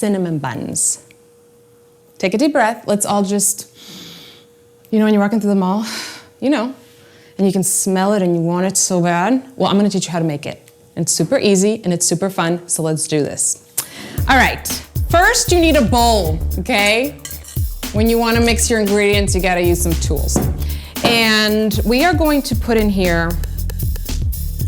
cinnamon buns. Take a deep breath. Let's all just, you know when you're walking through the mall, you know, and you can smell it and you want it so bad. Well, I'm gonna teach you how to make it. It's super easy and it's super fun, so let's do this. All right, first you need a bowl, okay? When you wanna mix your ingredients, you gotta use some tools. And we are going to put in here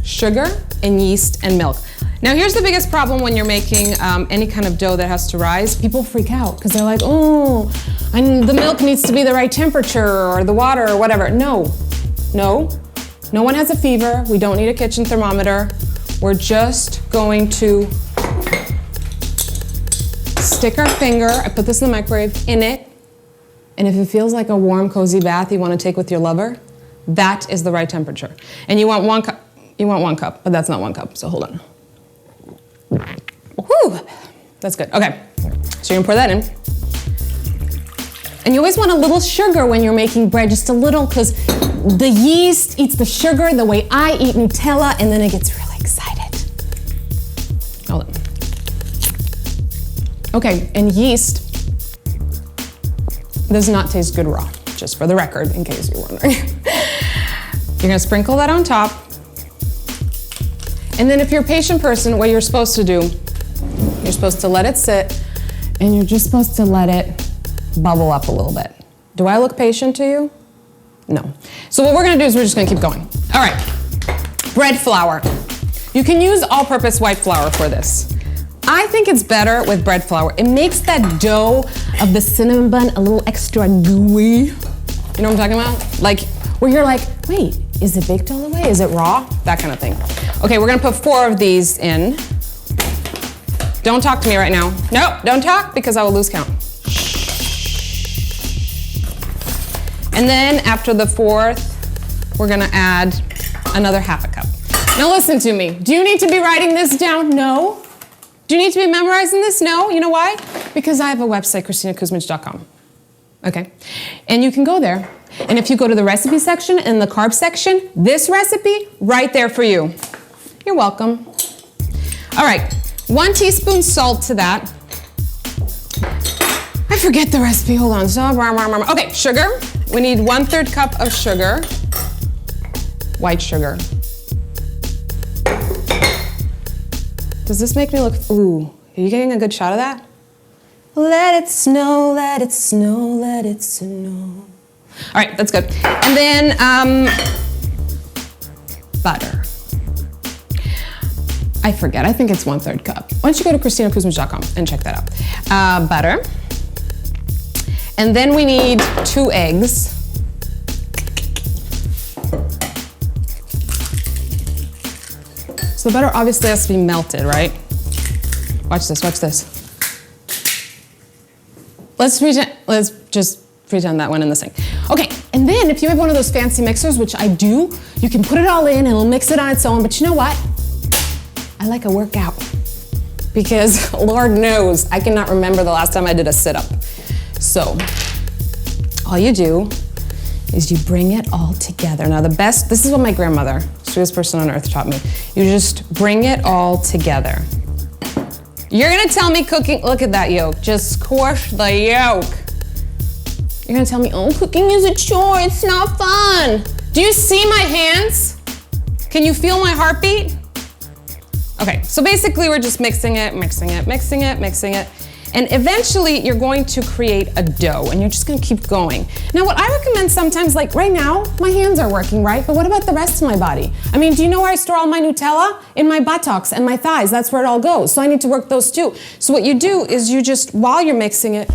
sugar and yeast and milk. Now here's the biggest problem when you're making any kind of dough that has to rise. People freak out because they're like, oh, and the milk needs to be the right temperature or the water or whatever. No one has a fever. We don't need a kitchen thermometer. We're just going to stick our finger, I put this in the microwave, in it, and if it feels like a warm, cozy bath you want to take with your lover, that is the right temperature. And you want 1 cup. You want 1 cup, but that's not 1 cup, so hold on. Whew, that's good. Okay, so you're gonna pour that in. And you always want a little sugar when you're making bread, just a little, because the yeast eats the sugar the way I eat Nutella, and then it gets really excited. Hold on. Okay, and yeast does not taste good raw, just for the record, in case you're wondering. You're gonna sprinkle that on top. And then if you're a patient person, what you're supposed to do, you're supposed to let it sit, and you're just supposed to let it bubble up a little bit. Do I look patient to you? No. So what we're gonna do is we're just gonna keep going. All right, bread flour. You can use all-purpose white flour for this. I think it's better with bread flour. It makes that dough of the cinnamon bun a little extra gooey. You know what I'm talking about? Like, where you're like, wait, is it baked all the way? Is it raw? That kind of thing. Okay, we're gonna put 4 of these in. Don't talk to me right now. No, don't talk because I will lose count. And then after the 4th, we're gonna add another ½ cup. Now listen to me. Do you need to be writing this down? No. Do you need to be memorizing this? No. You know why? Because I have a website, KristinaKuzmic.com. Okay? And you can go there. And if you go to the recipe section and the carb section, this recipe, right there for you. You're welcome. All right, 1 teaspoon salt to that. I forget the recipe, hold on. Okay, sugar. We need 1/3 cup of sugar. White sugar. Does this make me look, ooh, are you getting a good shot of that? Let it snow, let it snow, let it snow. All right, that's good. And then butter. I forget, I think it's 1/3 cup. Why don't you go to KristinaKuzmic.com and check that out. Butter. And then we need 2 eggs. So the butter obviously has to be melted, right? Watch this, watch this. Let's just pretend that went in the sink. Okay, and then if you have one of those fancy mixers, which I do, you can put it all in and it'll mix it on its own, but you know what? I like a workout because Lord knows I cannot remember the last time I did a sit-up. So all you do is you bring it all together. Now this is what my grandmother, sweetest person on earth, taught me. You just bring it all together. You're gonna tell me cooking, look at that yolk, just squish the yolk. You're gonna tell me, oh, cooking is a chore, it's not fun. Do you see my hands? Can you feel my heartbeat? Okay, so basically we're just mixing it, mixing it, mixing it, mixing it. And eventually you're going to create a dough and you're just gonna keep going. Now what I recommend sometimes, like right now, my hands are working, right? But what about the rest of my body? I mean, do you know where I store all my Nutella? In my buttocks and my thighs, that's where it all goes. So I need to work those too. So what you do is you just, while you're mixing it,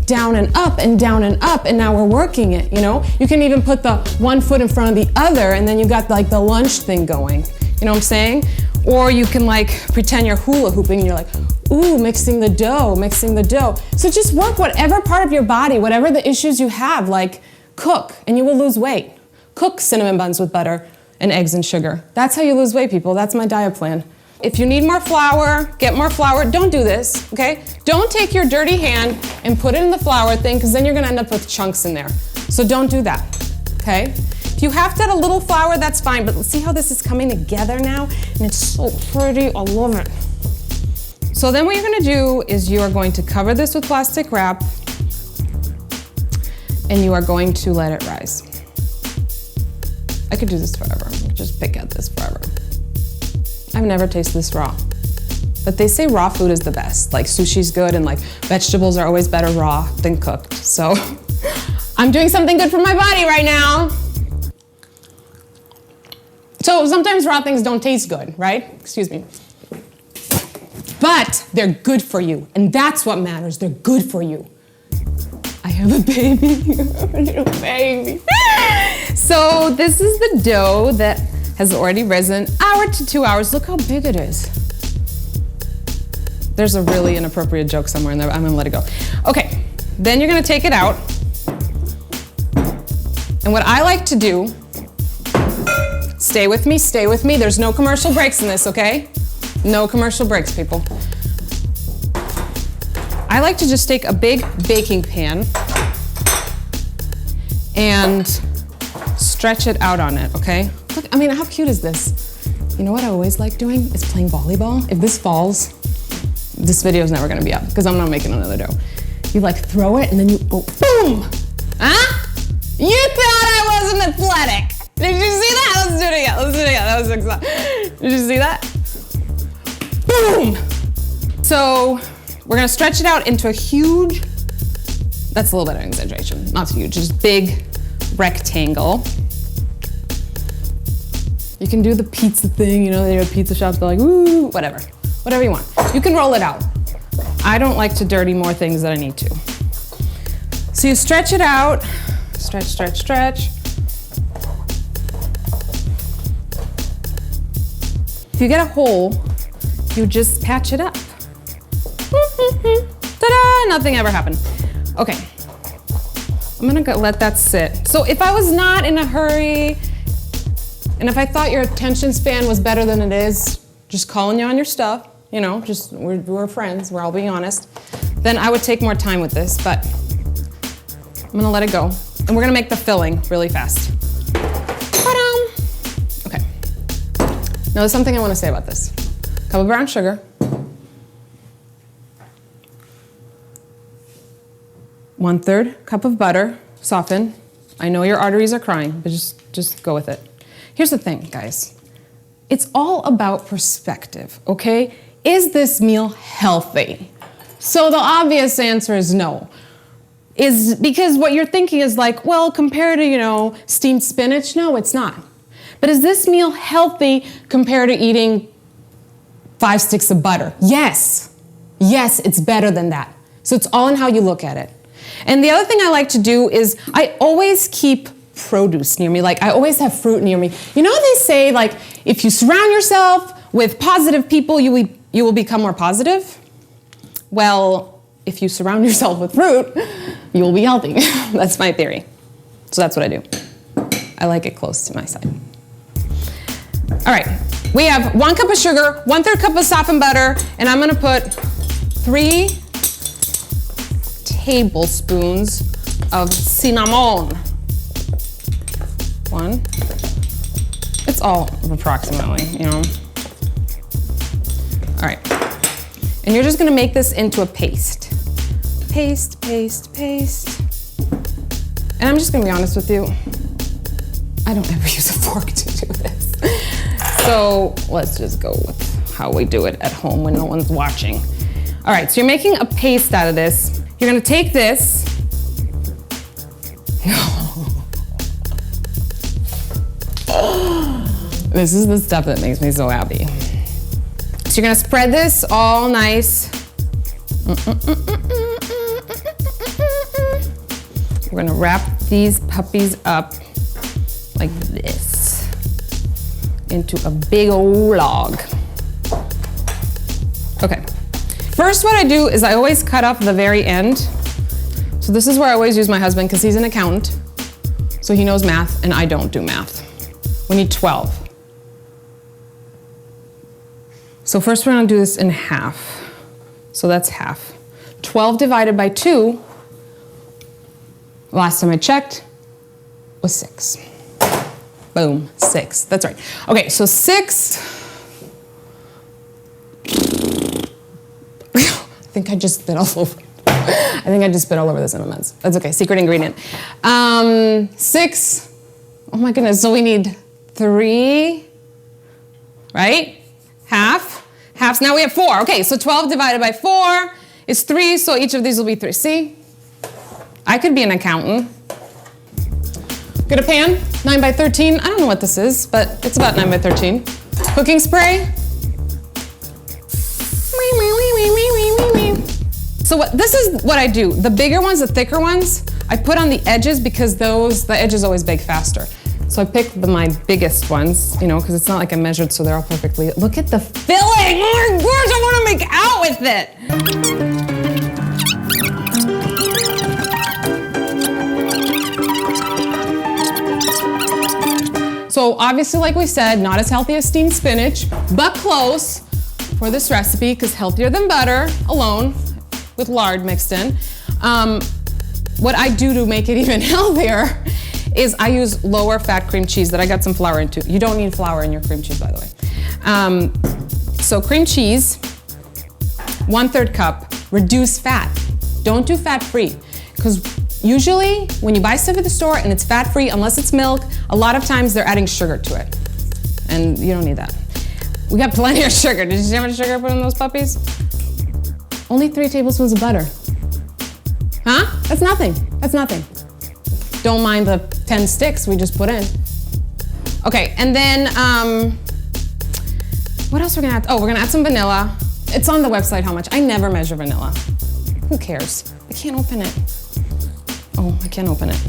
down and up and down and up, and now we're working it, you know? You can even put the one foot in front of the other and then you got like the lunge thing going. You know what I'm saying? Or you can like pretend you're hula hooping and you're like, ooh, mixing the dough, mixing the dough. So just work whatever part of your body, whatever the issues you have, like cook and you will lose weight. Cook cinnamon buns with butter and eggs and sugar. That's how you lose weight, people. That's my diet plan. If you need more flour, get more flour. Don't do this, okay? Don't take your dirty hand and put it in the flour thing because then you're gonna end up with chunks in there. So don't do that, okay? If you have to add a little flour, that's fine, but see how this is coming together now? And it's so pretty, I love it. So then what you're gonna do is you are going to cover this with plastic wrap and you are going to let it rise. I could do this forever. I could just pick at this forever. I've never tasted this raw. But they say raw food is the best. Like sushi's good and like vegetables are always better raw than cooked. So I'm doing something good for my body right now. So sometimes raw things don't taste good, right? Excuse me. But they're good for you. And that's what matters. They're good for you. I have a baby. I have a baby. So this is the dough that has already risen, hour to 2 hours. Look how big it is. There's a really inappropriate joke somewhere in there. I'm gonna let it go. Okay, then you're gonna take it out. And what I like to do, stay with me, there's no commercial breaks in this, okay? No commercial breaks, people. I like to just take a big baking pan and stretch it out on it, okay? Look, I mean, how cute is this? You know what I always like doing is playing volleyball. If this falls, this video is never gonna be up because I'm not making another dough. You like throw it and then you go boom! Huh? You thought I wasn't athletic. Did you see that? Let's do it again, that was exciting. Did you see that? Boom! So we're gonna stretch it out into a huge, that's a little bit of an exaggeration, not huge, just big rectangle. You can do the pizza thing, you know, they have pizza shops, they're like, ooh, whatever you want. You can roll it out. I don't like to dirty more things than I need to. So you stretch it out, stretch, stretch, stretch. If you get a hole, you just patch it up. Ta-da, nothing ever happened. Okay, I'm gonna go let that sit. So if I was not in a hurry, and if I thought your attention span was better than it is, just calling you on your stuff, you know, just we're friends, we're all being honest, then I would take more time with this, but I'm gonna let it go. And we're gonna make the filling really fast. Ta-da! Okay. Now there's something I wanna say about this. Cup of brown sugar. 1/3 cup of butter, soften. I know your arteries are crying, but just go with it. Here's the thing, guys. It's all about perspective, okay? Is this meal healthy? So the obvious answer is no. Is because what you're thinking is like, well, compared to, you know, steamed spinach, no, it's not. But is this meal healthy compared to eating 5 sticks of butter? Yes. Yes, it's better than that. So it's all in how you look at it. And the other thing I like to do is I always keep produce near me. Like I always have fruit near me. You know they say like if you surround yourself with positive people, you will become more positive? Well, if you surround yourself with fruit, you will be healthy. That's my theory. So that's what I do. I like it close to my side. All right, we have 1 cup of sugar, 1/3 cup of softened butter, and I'm gonna put 3 tablespoons of cinnamon. 1. It's all approximately, you know. All right. And you're just gonna make this into a paste. Paste, paste, paste. And I'm just gonna be honest with you. I don't ever use a fork to do this. So let's just go with how we do it at home when no one's watching. All right, so you're making a paste out of this. You're gonna take this. This is the stuff that makes me so happy. So you're gonna spread this all nice. We're gonna wrap these puppies up like this into a big old log. Okay. First what I do is I always cut off the very end. So this is where I always use my husband because he's an accountant. So he knows math and I don't do math. We need 12. So first we're gonna do this in half. So that's half. 12 divided by 2, last time I checked, was 6. Boom, 6, that's right. Okay, so 6 think I just spit all over. I think I just spit all over this M&Ms. That's okay, secret ingredient. 6, oh my goodness, so we need 3, right? Halves, now we have 4. Okay, so 12 divided by 4 is 3, so each of these will be 3. See? I could be an accountant. Get a pan, 9 by 13. I don't know what this is, but it's about 9 by 13. Cooking spray. So this is what I do. The bigger ones, the thicker ones, I put on the edges because the edges always bake faster. So I picked my biggest ones, you know, because it's not like I measured, so they're all perfectly. Look at the filling! Oh my gosh, I want to make out with it. So obviously, like we said, not as healthy as steamed spinach, but close for this recipe, because healthier than butter alone, with lard mixed in. What I do to make it even healthier is I use lower fat cream cheese that I got some flour into. You don't need flour in your cream cheese, by the way. So cream cheese, 1/3 cup, reduced fat. Don't do fat-free, because usually when you buy stuff at the store and it's fat-free, unless it's milk, a lot of times they're adding sugar to it. And you don't need that. We got plenty of sugar. Did you see how much sugar I put in those puppies? Only 3 tablespoons of butter. Huh? That's nothing. That's nothing. Don't mind the 10 sticks we just put in. Okay, and then, what else we're gonna add? Oh, we're gonna add some vanilla. It's on the website how much. I never measure vanilla. Who cares? I can't open it. Oh, I can't open it.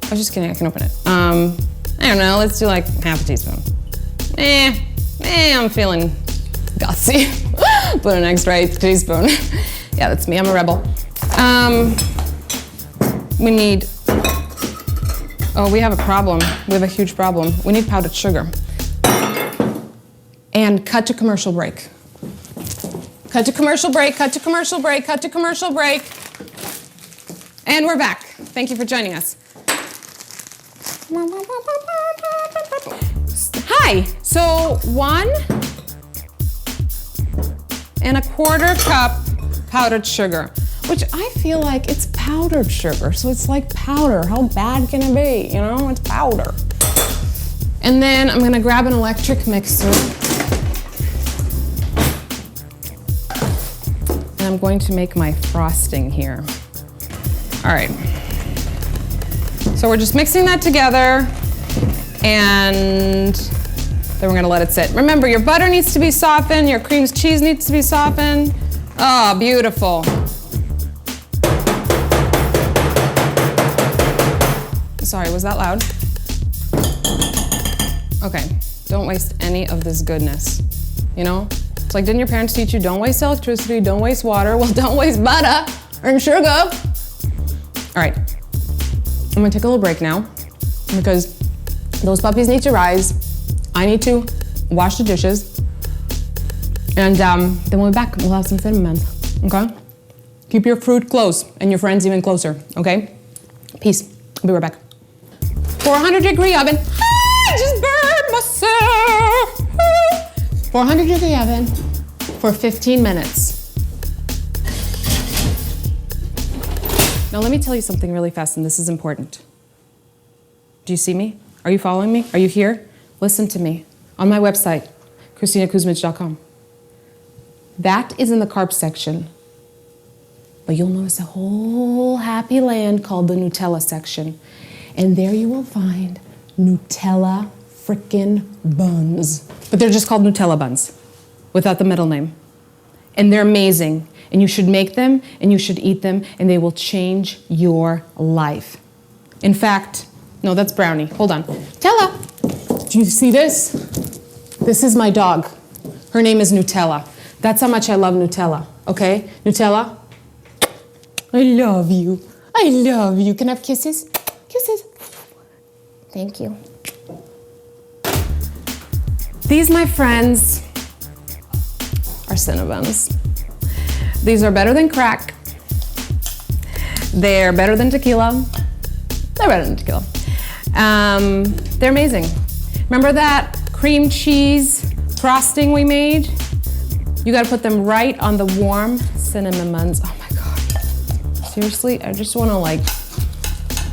I was just kidding, I can open it. I don't know, let's do like half a teaspoon. I'm feeling gutsy. Put an extra 1/8 teaspoon. Yeah, that's me, I'm a rebel. We need, we have a problem. We have a huge problem. We need powdered sugar. And cut to commercial break. Cut to commercial break, cut to commercial break, cut to commercial break. And we're back. Thank you for joining us. Hi, so 1¼ cup powdered sugar, which I feel like it's powdered sugar, so it's like powder. How bad can it be? You know, it's powder. And then I'm gonna grab an electric mixer. And I'm going to make my frosting here. All right. So we're just mixing that together, and then we're gonna let it sit. Remember, your butter needs to be softened, your cream cheese needs to be softened. Oh, beautiful. Sorry, was that loud? Okay, don't waste any of this goodness, you know? It's like, didn't your parents teach you don't waste electricity, don't waste water? Well, don't waste butter and sugar. All right, I'm gonna take a little break now because those puppies need to rise. I need to wash the dishes. And then we'll be back. We'll have some cinnamon, okay? Keep your fruit close and your friends even closer, okay? Peace. I'll be right back. 400-degree oven. I just burned myself. 400-degree oven for 15 minutes. Now let me tell you something really fast, and this is important. Do you see me? Are you following me? Are you here? Listen to me. On my website, KristinaKuzmic.com. That is in the carbs section. But you'll notice a whole happy land called the Nutella section. And there you will find Nutella frickin' buns. But they're just called Nutella buns, without the middle name. And they're amazing. And you should make them, and you should eat them, and they will change your life. In fact, no, that's brownie. Hold on. Nutella. Do you see this? This is my dog. Her name is Nutella. That's how much I love Nutella, okay? Nutella, I love you. I love you. Can I have kisses? Kisses. Thank you. These, my friends, are Cinnabons. These are better than crack. They're better than tequila. They're better than tequila. They're amazing. Remember that cream cheese frosting we made? You gotta put them right on the warm cinnamon buns. Oh my God. Seriously, I just want to like,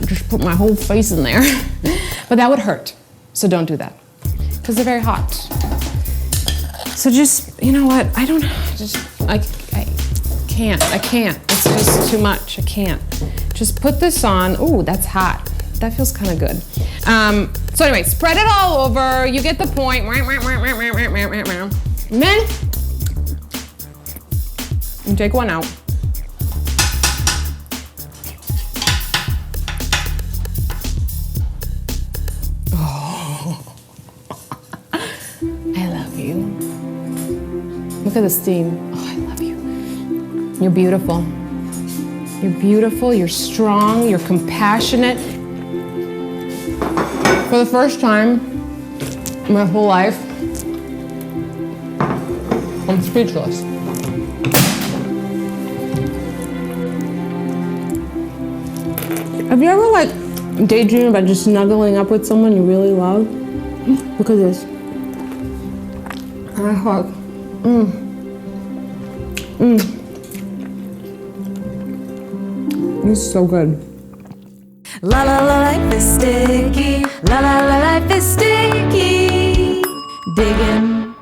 just put my whole face in there. But that would hurt. So don't do that. Because they're very hot. So just, you know what? I can't. It's just too much. I can't. Just put this on. Ooh, that's hot. That feels kind of good. So anyway, spread it all over. You get the point. And then you take one out. Oh, I love you. Look at the steam. Oh, I love you. You're beautiful. You're beautiful, you're strong, you're compassionate. For the first time in my whole life, I'm speechless. Have you ever like daydreamed about just snuggling up with someone you really love? Look at this. And I hug. It's so good. La la la, life is sticky. La la la, life is sticky. Digging.